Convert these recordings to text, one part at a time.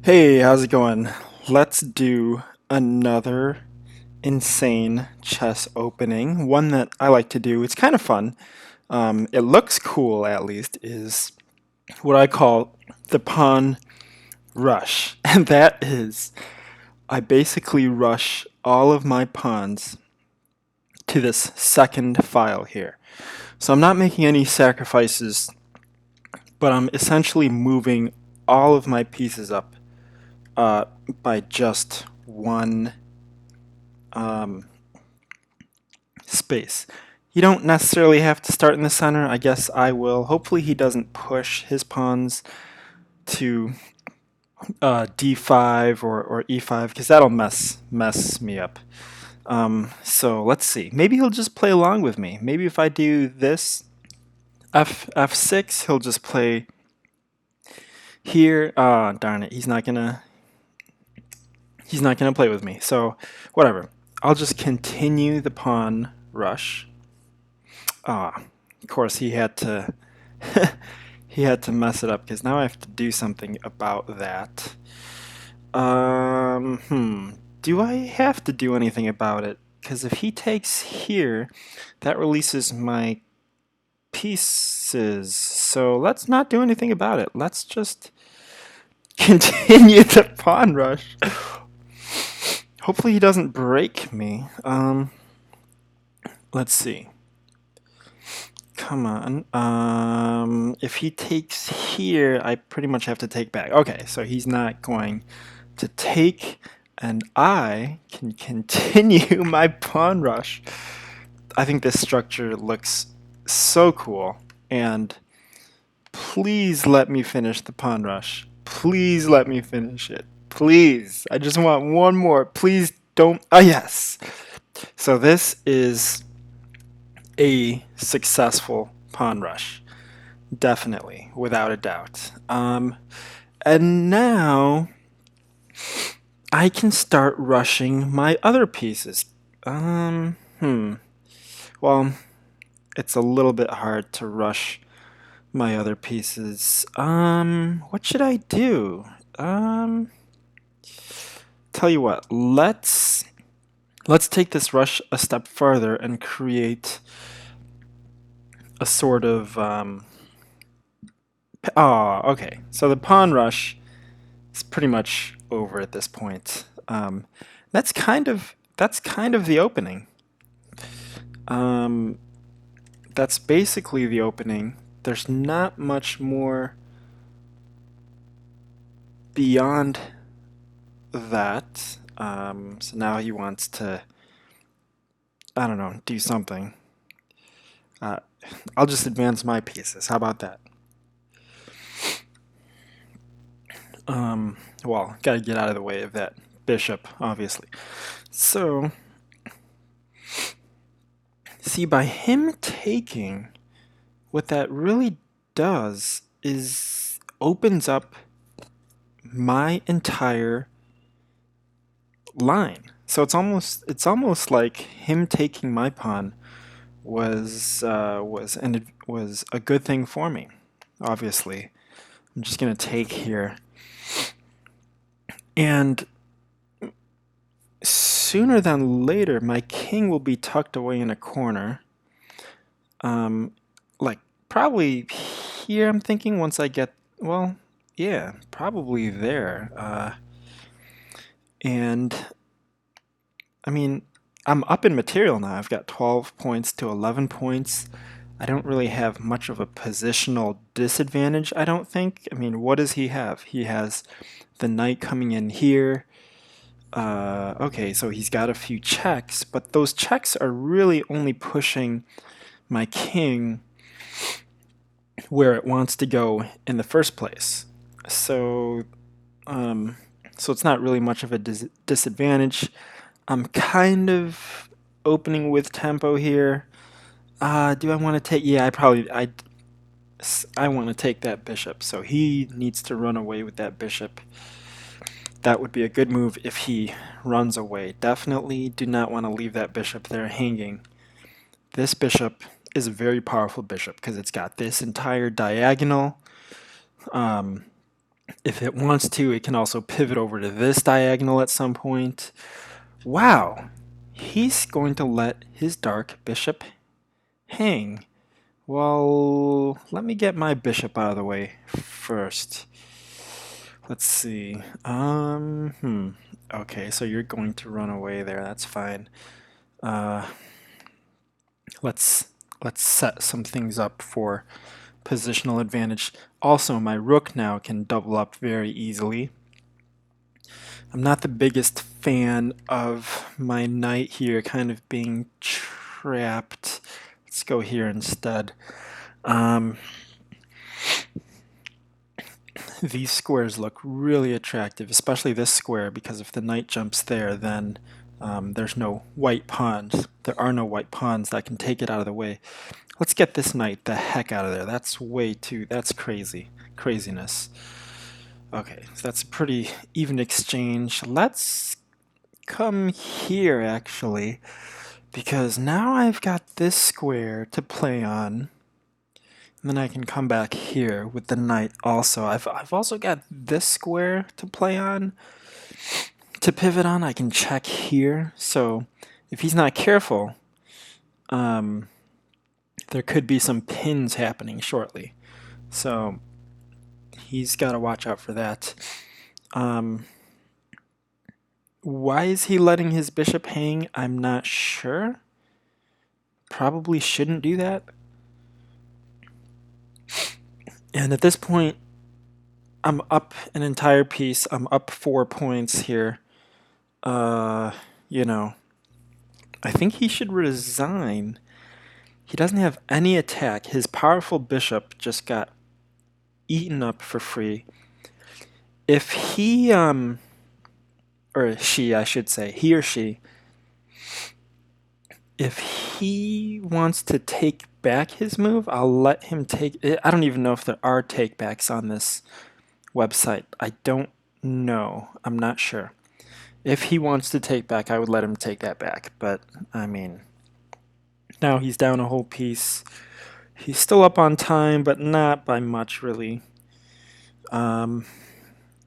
Hey, how's it going? Let's do another insane chess opening. One that I like to do. It's kind of fun. It looks cool, at least, is what I call the pawn rush. And that is, I basically rush all of my pawns to this second file here. So I'm not making any sacrifices, but I'm essentially moving all of my pieces up uh, by just one um, space. You don't necessarily have to start in the center. I guess I will. Hopefully he doesn't push his pawns to d5 or e5 because that'll mess me up. So let's see. Maybe he'll just play along with me. Maybe if I do this f6, he'll just play here. Ah, darn it. He's not gonna play with me. So whatever. I'll just continue the pawn rush. Of course he had to he had to mess it up because now I have to do something about that. Do I have to do anything about it? Because if he takes here, that releases my pieces. So let's not do anything about it. Let's just continue the pawn rush. Hopefully he doesn't break me. Let's see. Come on. If he takes here, I pretty much have to take back. Okay, so he's not going to take, and I can continue my pawn rush. I think this structure looks so cool, and please let me finish the pawn rush. Please let me finish it. Please. I just want one more. Please don't. Ah, yes. So this is a successful pawn rush. Definitely, without a doubt. And now I can start rushing my other pieces. Well, it's a little bit hard to rush my other pieces. What should I do? Tell you what, let's take this rush a step further and create a sort of okay. So the pawn rush is pretty much over at this point. That's kind of the opening. That's basically the opening. There's not much more beyond that. So now he wants to, I don't know, do something. Uh, I'll just advance my pieces. How about that? Well, gotta get out of the way of that bishop, obviously. So, see, by him taking, what that really does is opens up my entire line. So it's almost like him taking my pawn was a good thing for me. Obviously, I'm just gonna take here, and sooner than later, my king will be tucked away in a corner. Like probably here. I'm thinking once I get well, yeah, probably there. And I mean, I'm up in material now. I've got 12 points to 11 points. I don't really have much of a positional disadvantage, I don't think. I mean, what does he have? He has the knight coming in here. Okay, so he's got a few checks, but those checks are really only pushing my king where it wants to go in the first place. So, so it's not really much of a disadvantage. I'm kind of opening with tempo here. Do I want to take? Yeah, I want to take that bishop. So he needs to run away with that bishop. That would be a good move if he runs away. Definitely do not want to leave that bishop there hanging. This bishop is a very powerful bishop because it's got this entire diagonal. If it wants to, it can also pivot over to this diagonal at some point. Wow, he's going to let his dark bishop hang. Well, let me get my bishop out of the way first. Let's see. Okay, so you're going to run away there. That's fine. Uh, let's set some things up for positional advantage. Also, my rook now can double up very easily. I'm not the biggest fan of my knight here kind of being trapped. Let's go here instead. These squares look really attractive, especially this square, because if the knight jumps there, then there's no white pawns. There are no white pawns that can take it out of the way. Let's get this knight the heck out of there. That's that's crazy. Craziness. Okay, so that's a pretty even exchange. Let's come here, actually, because now I've got this square to play on. And then I can come back here with the knight also. I've also got this square to play on. To pivot on, I can check here. So if he's not careful, there could be some pins happening shortly. So he's got to watch out for that. Why is he letting his bishop hang? I'm not sure. Probably shouldn't do that. And at this point, I'm up an entire piece. I'm up 4 points here. You know, I think he should resign. He doesn't have any attack. His powerful bishop just got eaten up for free. If he, or she, I should say, he or she, if he wants to take back his move, I'll let him take it. I don't even know if there are takebacks on this website. I don't know. I'm not sure. If he wants to take back, I would let him take that back. But, I mean, now he's down a whole piece. He's still up on time, but not by much, really.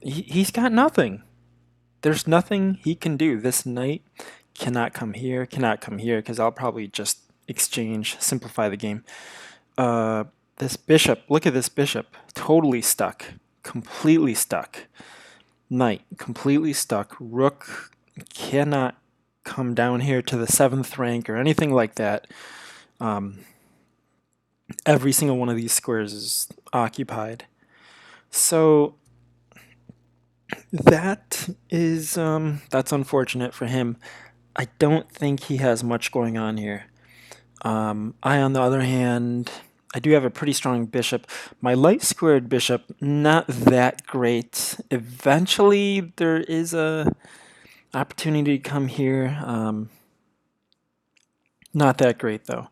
He's got nothing. There's nothing he can do. This knight cannot come here, because I'll probably just exchange, simplify the game. This bishop, look at this bishop, totally stuck, completely stuck. Knight, completely stuck. Rook cannot come down here to the 7th rank or anything like that. Every single one of these squares is occupied. So that is that's unfortunate for him. I don't think he has much going on here. I, on the other hand, I do have a pretty strong bishop. My light squared bishop, not that great. Eventually, there is a opportunity to come here. Not that great, though.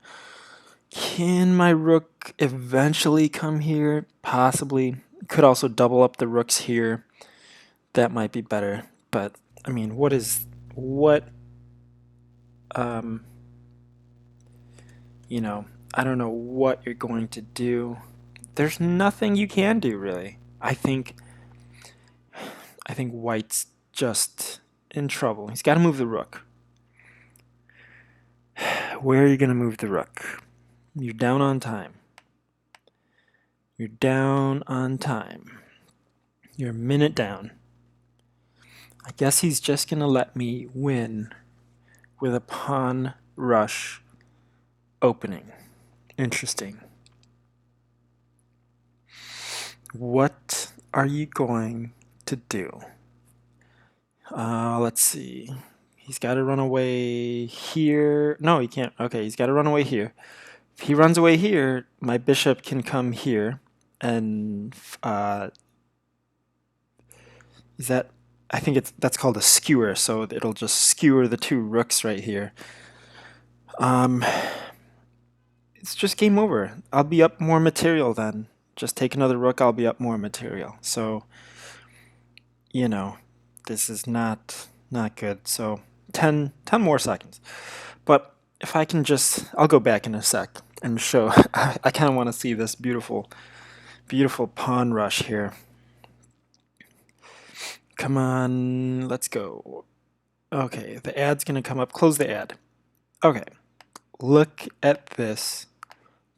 Can my rook eventually come here? Possibly. Could also double up the rooks here. That might be better. But, I mean, you know, I don't know what you're going to do. There's nothing you can do, really. I think white's just in trouble. He's got to move the rook. Where are you going to move the rook? You're down on time. You're down on time. You're a minute down. I guess he's just going to let me win with a pawn rush opening. Interesting. What are you going to do? Let's see. He's got to run away here. No, he can't. Okay, he's got to run away here. If he runs away here, my bishop can come here. And is that... I think that's called a skewer, so it'll just skewer the 2 rooks right here. It's just game over. I'll be up more material then. Just take another rook, I'll be up more material. So, you know, this is not good. So 10 more seconds. But if I can just, I'll go back in a sec and show. I kind of want to see this beautiful pawn rush here. Come on, let's go. Okay, the ad's gonna come up. Close the ad. Okay, look at this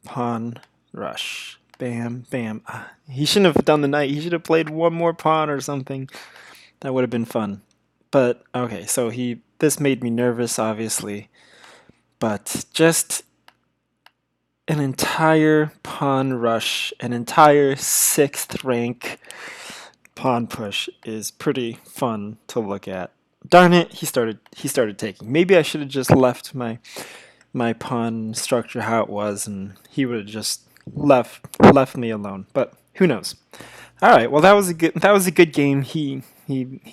pawn rush. Bam, bam. He shouldn't have done the knight. He should have played one more pawn or something. That would have been fun. But okay, so this made me nervous, obviously. But just an entire pawn rush, an entire 6th rank pawn push is pretty fun to look at. Darn it, he started taking. Maybe I should have just left my pawn structure how it was, and he would have just left me alone. But who knows? All right, well that was a good game. He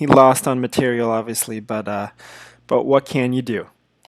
lost on material, obviously, but what can you do?